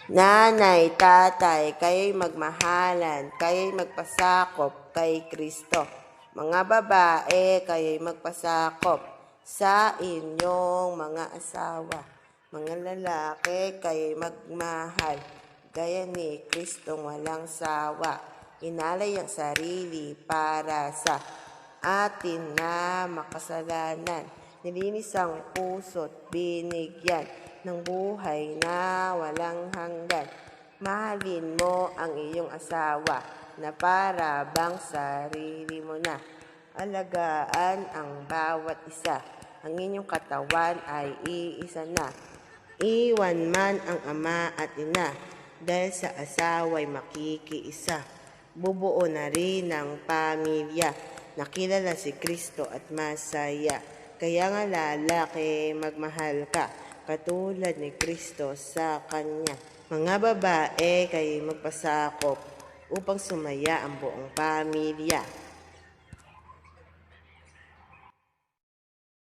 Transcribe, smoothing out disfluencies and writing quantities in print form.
Nanay, tatay, kayo'y magmahalan, kayo'y magpasakop kay Kristo. Mga babae, kayo'y magpasakop sa inyong mga asawa. Mga lalaki, kayo'y magmahal, gaya ni Kristong walang sawa. Inalay ang sarili para sa atin na makasalanan. Nilinis ang puso't binigyan ng buhay na walang hanggan. Mahalin mo ang iyong asawa na para bang sarili mo na. Alagaan ang bawat isa. Ang inyong katawan ay iisa na. Iwan man ang ama at ina, dahil sa asawa'y makikiisa. Bubuo na rin ang pamilya, nakilala si Kristo at masaya. Kaya nga lalaki, magmahal ka, katulad ni Kristo sa Kanya. Mga babae, kayo'y magpasakop upang sumaya ang buong pamilya.